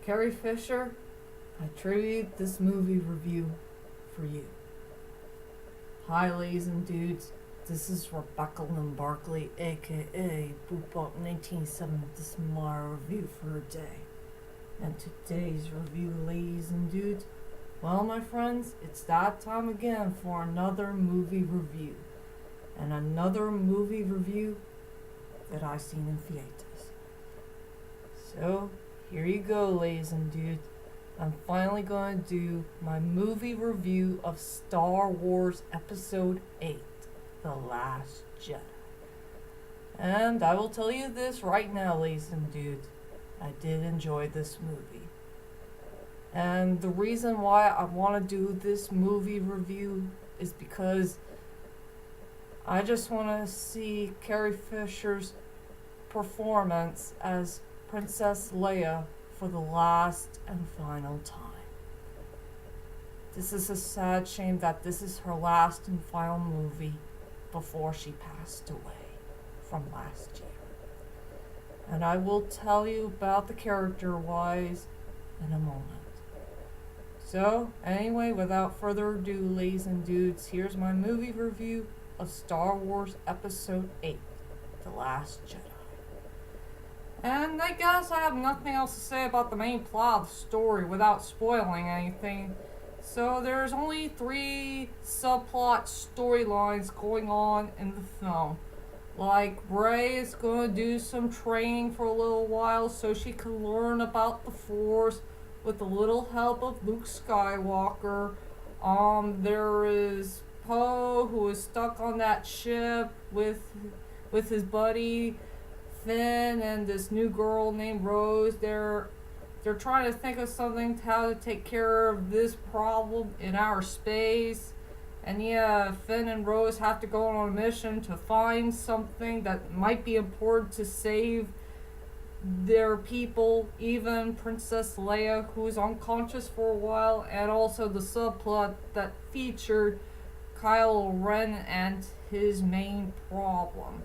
Carrie Fisher, I tribute this movie review for you. Hi, ladies and dudes. This is Rebecca Lynn Barkley, aka Boopbop 1970. This is my review for today. And today's review, ladies and dudes, well, my friends, it's that time again for another movie review. And another movie review that I've seen in theaters. So, here you go, ladies and dudes. I'm finally going to do my movie review of Star Wars Episode 8, The Last Jedi. And I will tell you this right now, ladies and dudes. I did enjoy this movie. And the reason why I want to do this movie review is because I just want to see Carrie Fisher's performance as Princess Leia for the last and final time. This is a sad shame that this is her last and final movie before she passed away from last year. And I will tell you about the character-wise in a moment. So, anyway, without further ado, ladies and dudes, here's my movie review of Star Wars Episode 8, The Last Jedi. And I guess I have nothing else to say about the main plot of the story without spoiling anything. So there's only 3 subplot storylines going on in the film. Like, Rey is going to do some training for a little while so she can learn about the Force with a little help of Luke Skywalker. There is Poe, who is stuck on that ship with his buddy Finn and this new girl named Rose. They're trying to think of something how to take care of this problem in outer space. And yeah, Finn and Rose have to go on a mission to find something that might be important to save their people, even Princess Leia, who is unconscious for a while, and also the subplot that featured Kylo Ren and his main problem.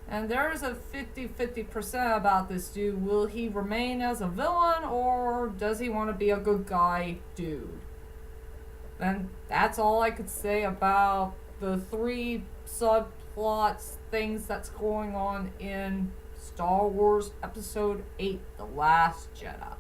And there's a 50-50% about this dude. Will he remain as a villain, or does he want to be a good guy dude? And that's all I could say about the 3 subplots, things that's going on in Star Wars Episode 8, The Last Jedi.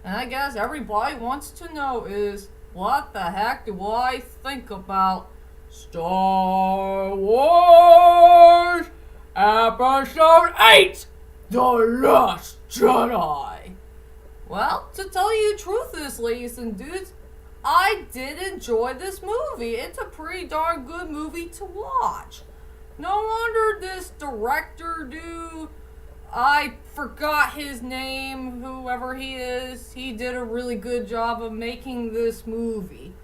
And I guess everybody wants to know is, what the heck do I think about Star Wars Episode 8, The Last Jedi? Well, to tell you the truth is, ladies and dudes, I did enjoy this movie. It's a pretty darn good movie to watch. No wonder this director dude, I forgot his name, whoever he is, he did a really good job of making this movie.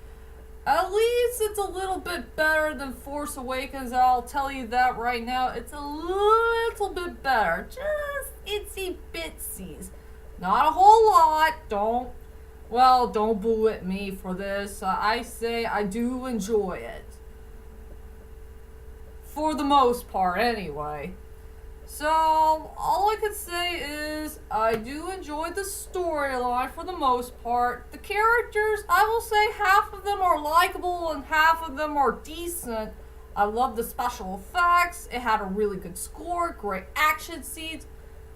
At least it's a little bit better than Force Awakens, I'll tell you that right now. It's a little bit better. Just itsy bitsies. Not a whole lot. Don't boo at me for this. I say I do enjoy it. For the most part, anyway. So, all I could say is, I do enjoy the storyline for the most part. The characters, I will say half of them are likable and half of them are decent. I love the special effects. It had a really good score, great action scenes,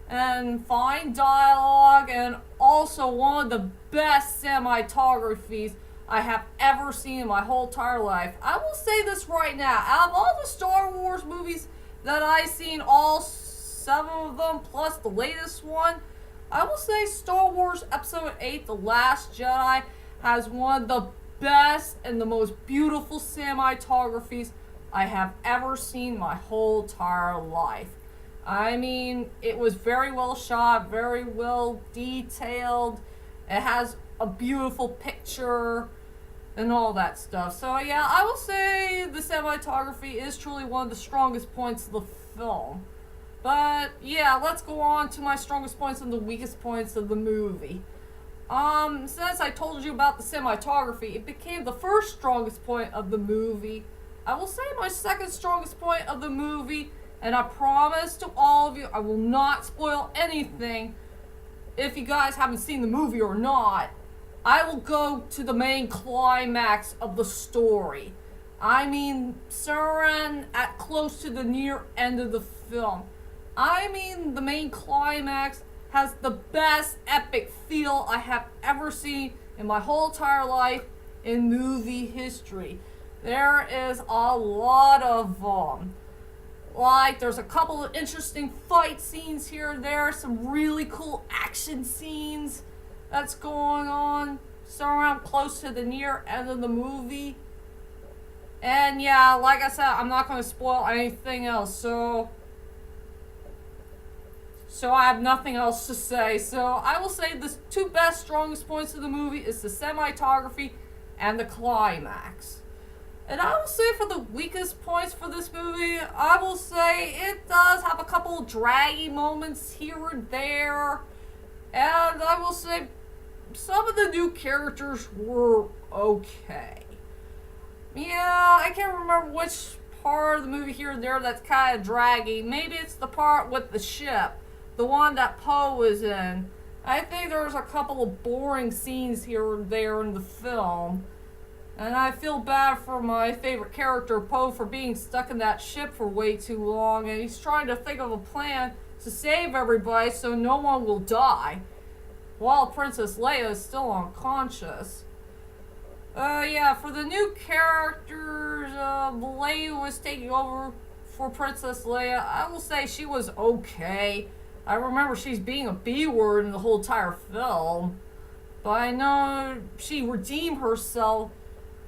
and fine dialogue, and also one of the best cinematographies I have ever seen in my whole entire life. I will say this right now. Out of all the Star Wars movies that I've seen, all 7 of them, plus the latest one, I will say Star Wars Episode 8, The Last Jedi, has one of the best and the most beautiful cinematographies I have ever seen my whole entire life. I mean, it was very well shot, very well detailed. It has a beautiful picture and all that stuff. So yeah, I will say the cinematography is truly one of the strongest points of the film. But yeah, let's go on to my strongest points and the weakest points of the movie. Since I told you about the cinematography, it became the first strongest point of the movie. I will say my second strongest point of the movie, and I promise to all of you I will not spoil anything, if you guys haven't seen the movie or not, I will go to the main climax of the story. I mean, Saren at close to the near end of the film. I mean, the main climax has the best epic feel I have ever seen in my whole entire life in movie history. There is a lot of like, there's a couple of interesting fight scenes here and there, some really cool action scenes that's going on, so around close to the near end of the movie. And yeah, like I said, I'm not going to spoil anything else, so I have nothing else to say. So I will say the two best, strongest points of the movie is the cinematography and the climax. And I will say for the weakest points for this movie, I will say it does have a couple of draggy moments here and there. And I will say some of the new characters were okay. Yeah, I can't remember which part of the movie here and there that's kind of draggy. Maybe it's the part with the ship, the one that Poe was in. I think there's a couple of boring scenes here and there in the film. And I feel bad for my favorite character, Poe, for being stuck in that ship for way too long. And he's trying to think of a plan to save everybody so no one will die, while Princess Leia is still unconscious. Yeah, for the new characters, Leia was taking over for Princess Leia. I will say she was okay. I remember she's being a B-word in the whole entire film. But I know she redeemed herself,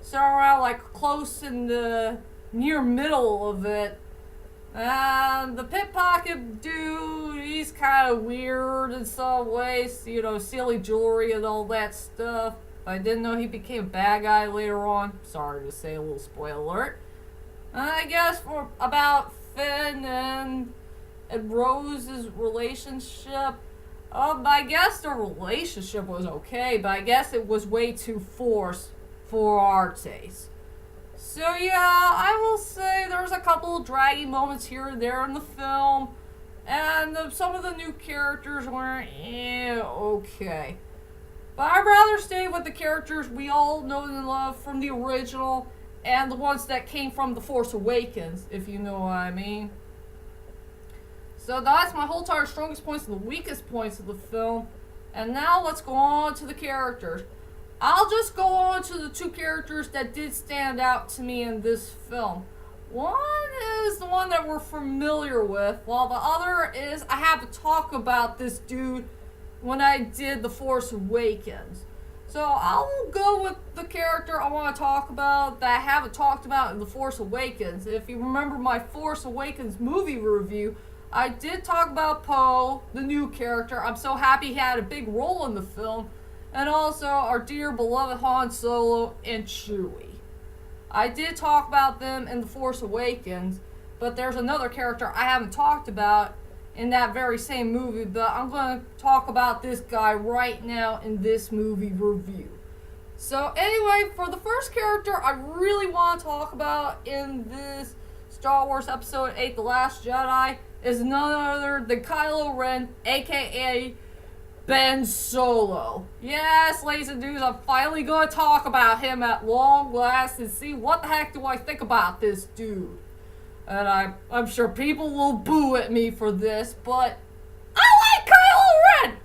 so around like close in the near middle of it. And the pickpocket dude, he's kind of weird in some ways, you know, silly jewelry and all that stuff. I didn't know he became a bad guy later on. Sorry to say, a little spoiler alert. I guess for about Finn and Rose's relationship, I guess their relationship was okay, but I guess it was way too forced for our taste. So yeah, I will say there's a couple of draggy moments here and there in the film, and some of the new characters were okay. But I'd rather stay with the characters we all know and love from the original and the ones that came from The Force Awakens, if you know what I mean. So that's my whole entire strongest points and the weakest points of the film. And now let's go on to the characters. I'll just go on to the two characters that did stand out to me in this film. One is the one that we're familiar with, while the other is I have to talk about this dude when I did The Force Awakens. So I'll go with the character I want to talk about that I haven't talked about in The Force Awakens. If you remember my Force Awakens movie review, I did talk about Poe, the new character. I'm so happy he had a big role in the film. And also our dear beloved Han Solo and Chewie. I did talk about them in The Force Awakens, but there's another character I haven't talked about in that very same movie, but I'm going to talk about this guy right now in this movie review. So anyway, for the first character I really want to talk about in this Star Wars Episode 8, The Last Jedi, is none other than Kylo Ren, aka Ben Solo. Yes, ladies and dudes, I'm finally going to talk about him at long last and see what the heck do I think about this dude. And I'm sure people will boo at me for this, but I like Kylo Ren!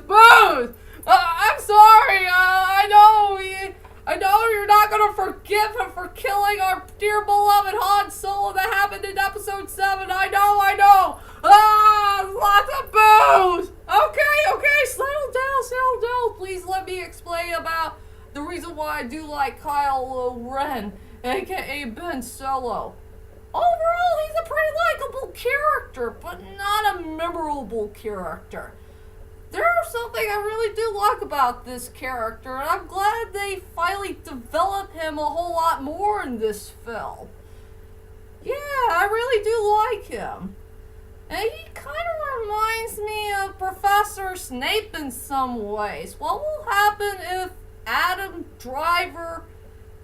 Boos! I'm sorry, I know you're not gonna forgive him for killing our dear beloved Han Solo that happened in Episode 7, I know! Lots of boos! Okay, settle down, please let me explain about the reason why I do like Kylo Ren, aka Ben Solo. Overall, he's a pretty likable character, but not a memorable character. There's something I really do like about this character, and I'm glad they finally developed him a whole lot more in this film. Yeah, I really do like him. And he kind of reminds me of Professor Snape in some ways. What will happen if Adam Driver,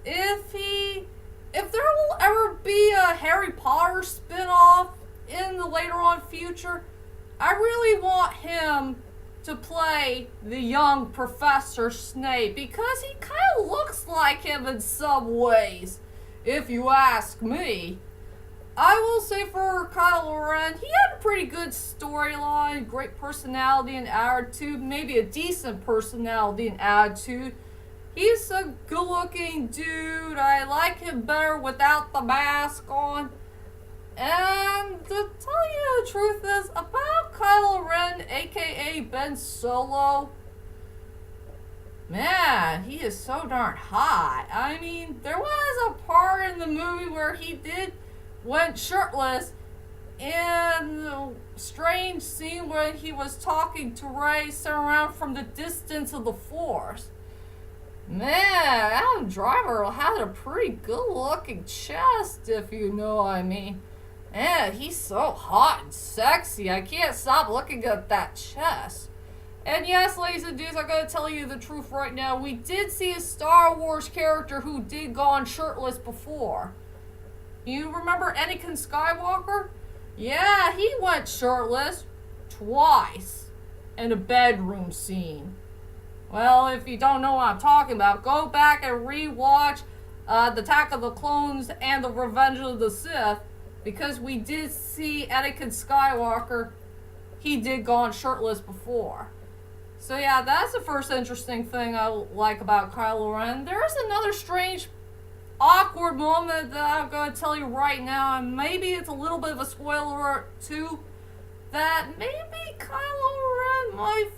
if there will ever be a Harry Potter spin-off in the later on future, I really want him to play the young Professor Snape because he kind of looks like him in some ways, if you ask me. I will say for Kylo Ren, he had a pretty good storyline, great personality and attitude, maybe a decent personality and attitude. He's a good-looking dude. I like him better without the mask on. And to tell you the truth is, about Kylo Ren, aka Ben Solo, man, he is so darn hot. I mean, there was a part in the movie where he went shirtless in a strange scene where he was talking to Rey sitting around from the distance of the Force. Man, Adam Driver had a pretty good-looking chest, if you know what I mean. Man, he's so hot and sexy. I can't stop looking at that chest. And yes, ladies and dudes, I'm going to tell you the truth right now. We did see a Star Wars character who did gone shirtless before. You remember Anakin Skywalker? Yeah, he went shirtless twice in a bedroom scene. Well, if you don't know what I'm talking about, go back and rewatch The Attack of the Clones and The Revenge of the Sith, because we did see Anakin Skywalker. He did gone shirtless before. So yeah, that's the first interesting thing I like about Kylo Ren. There's another strange, awkward moment that I'm going to tell you right now, and maybe it's a little bit of a spoiler too, that maybe Kylo Ren might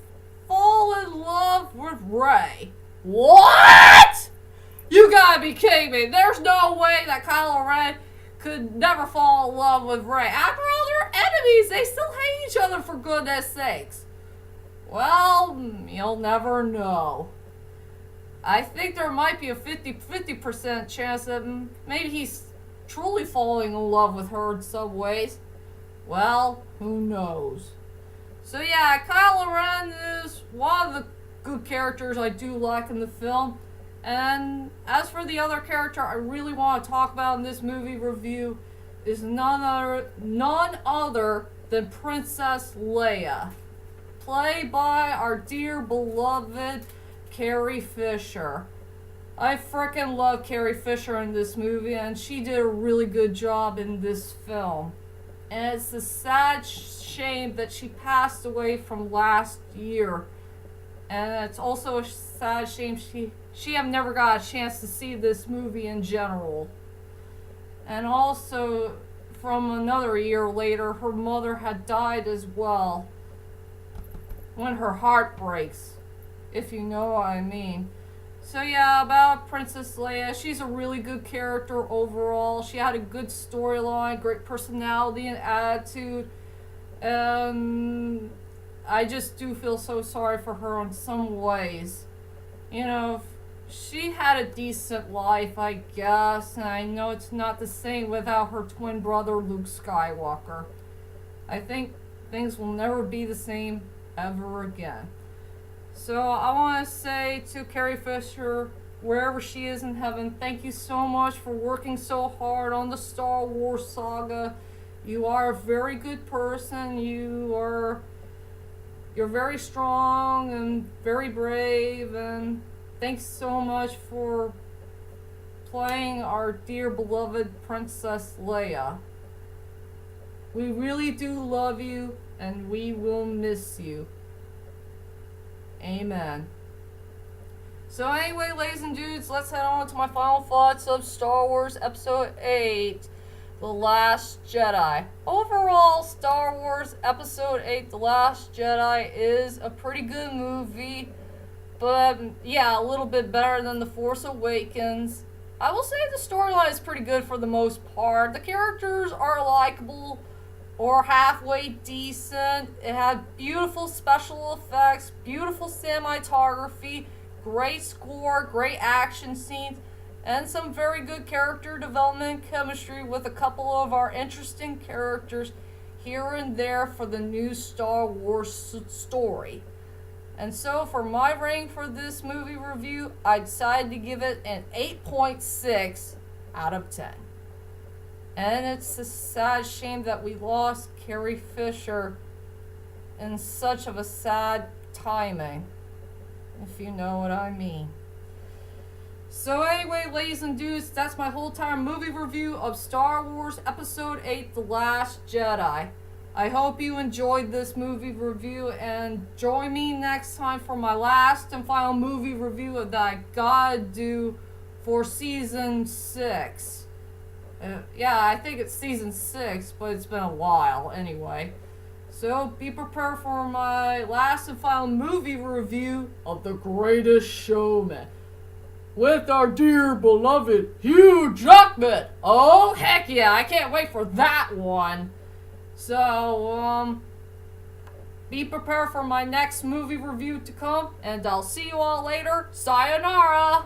fall in love with Rey. What? You gotta be kidding me. There's no way that Kylo Ren could never fall in love with Rey. After all, they're enemies. They still hate each other, for goodness sakes. Well, you'll never know. I think there might be a 50% chance that maybe he's truly falling in love with her in some ways. Well, who knows? So yeah, Kylo Ren is one of the good characters I do like in the film. And as for the other character I really want to talk about in this movie review is none other than Princess Leia, played by our dear beloved Carrie Fisher. I frickin' love Carrie Fisher in this movie, and she did a really good job in this film. And it's a sad shame that she passed away from last year. And it's also a sad shame she have never got a chance to see this movie in general. And also, from another year later, her mother had died as well. When her heart breaks, if you know what I mean. So yeah, about Princess Leia, she's a really good character overall. She had a good storyline, great personality and attitude. I just do feel so sorry for her in some ways. You know, she had a decent life, I guess, and I know it's not the same without her twin brother, Luke Skywalker. I think things will never be the same ever again. So I want to say to Carrie Fisher, wherever she is in heaven, thank you so much for working so hard on the Star Wars saga. You are a very good person. You're very strong and very brave, and thanks so much for playing our dear beloved Princess Leia. We really do love you, and we will miss you. Amen. So anyway, ladies and dudes, let's head on to my final thoughts of Star Wars Episode 8, The Last Jedi. Overall, Star Wars Episode 8, The Last Jedi is a pretty good movie, but yeah, a little bit better than The Force Awakens. I will say the storyline is pretty good for the most part. The characters are likable or halfway decent. It had beautiful special effects, beautiful cinematography, great score, great action scenes, and some very good character development and chemistry with a couple of our interesting characters here and there for the new Star Wars story. And so for my rating for this movie review, I decided to give it an 8.6 out of 10. And it's a sad shame that we lost Carrie Fisher in such of a sad timing, if you know what I mean. So anyway, ladies and dudes, that's my whole entire movie review of Star Wars Episode 8, The Last Jedi. I hope you enjoyed this movie review, and join me next time for my last and final movie review that I gotta do for Season 6. Yeah, I think it's Season 6, but it's been a while anyway. So be prepared for my last and final movie review of The Greatest Showman, with our dear beloved Hugh Jackman. Oh heck yeah, I can't wait for that one. So be prepared for my next movie review to come, and I'll see you all later. Sayonara.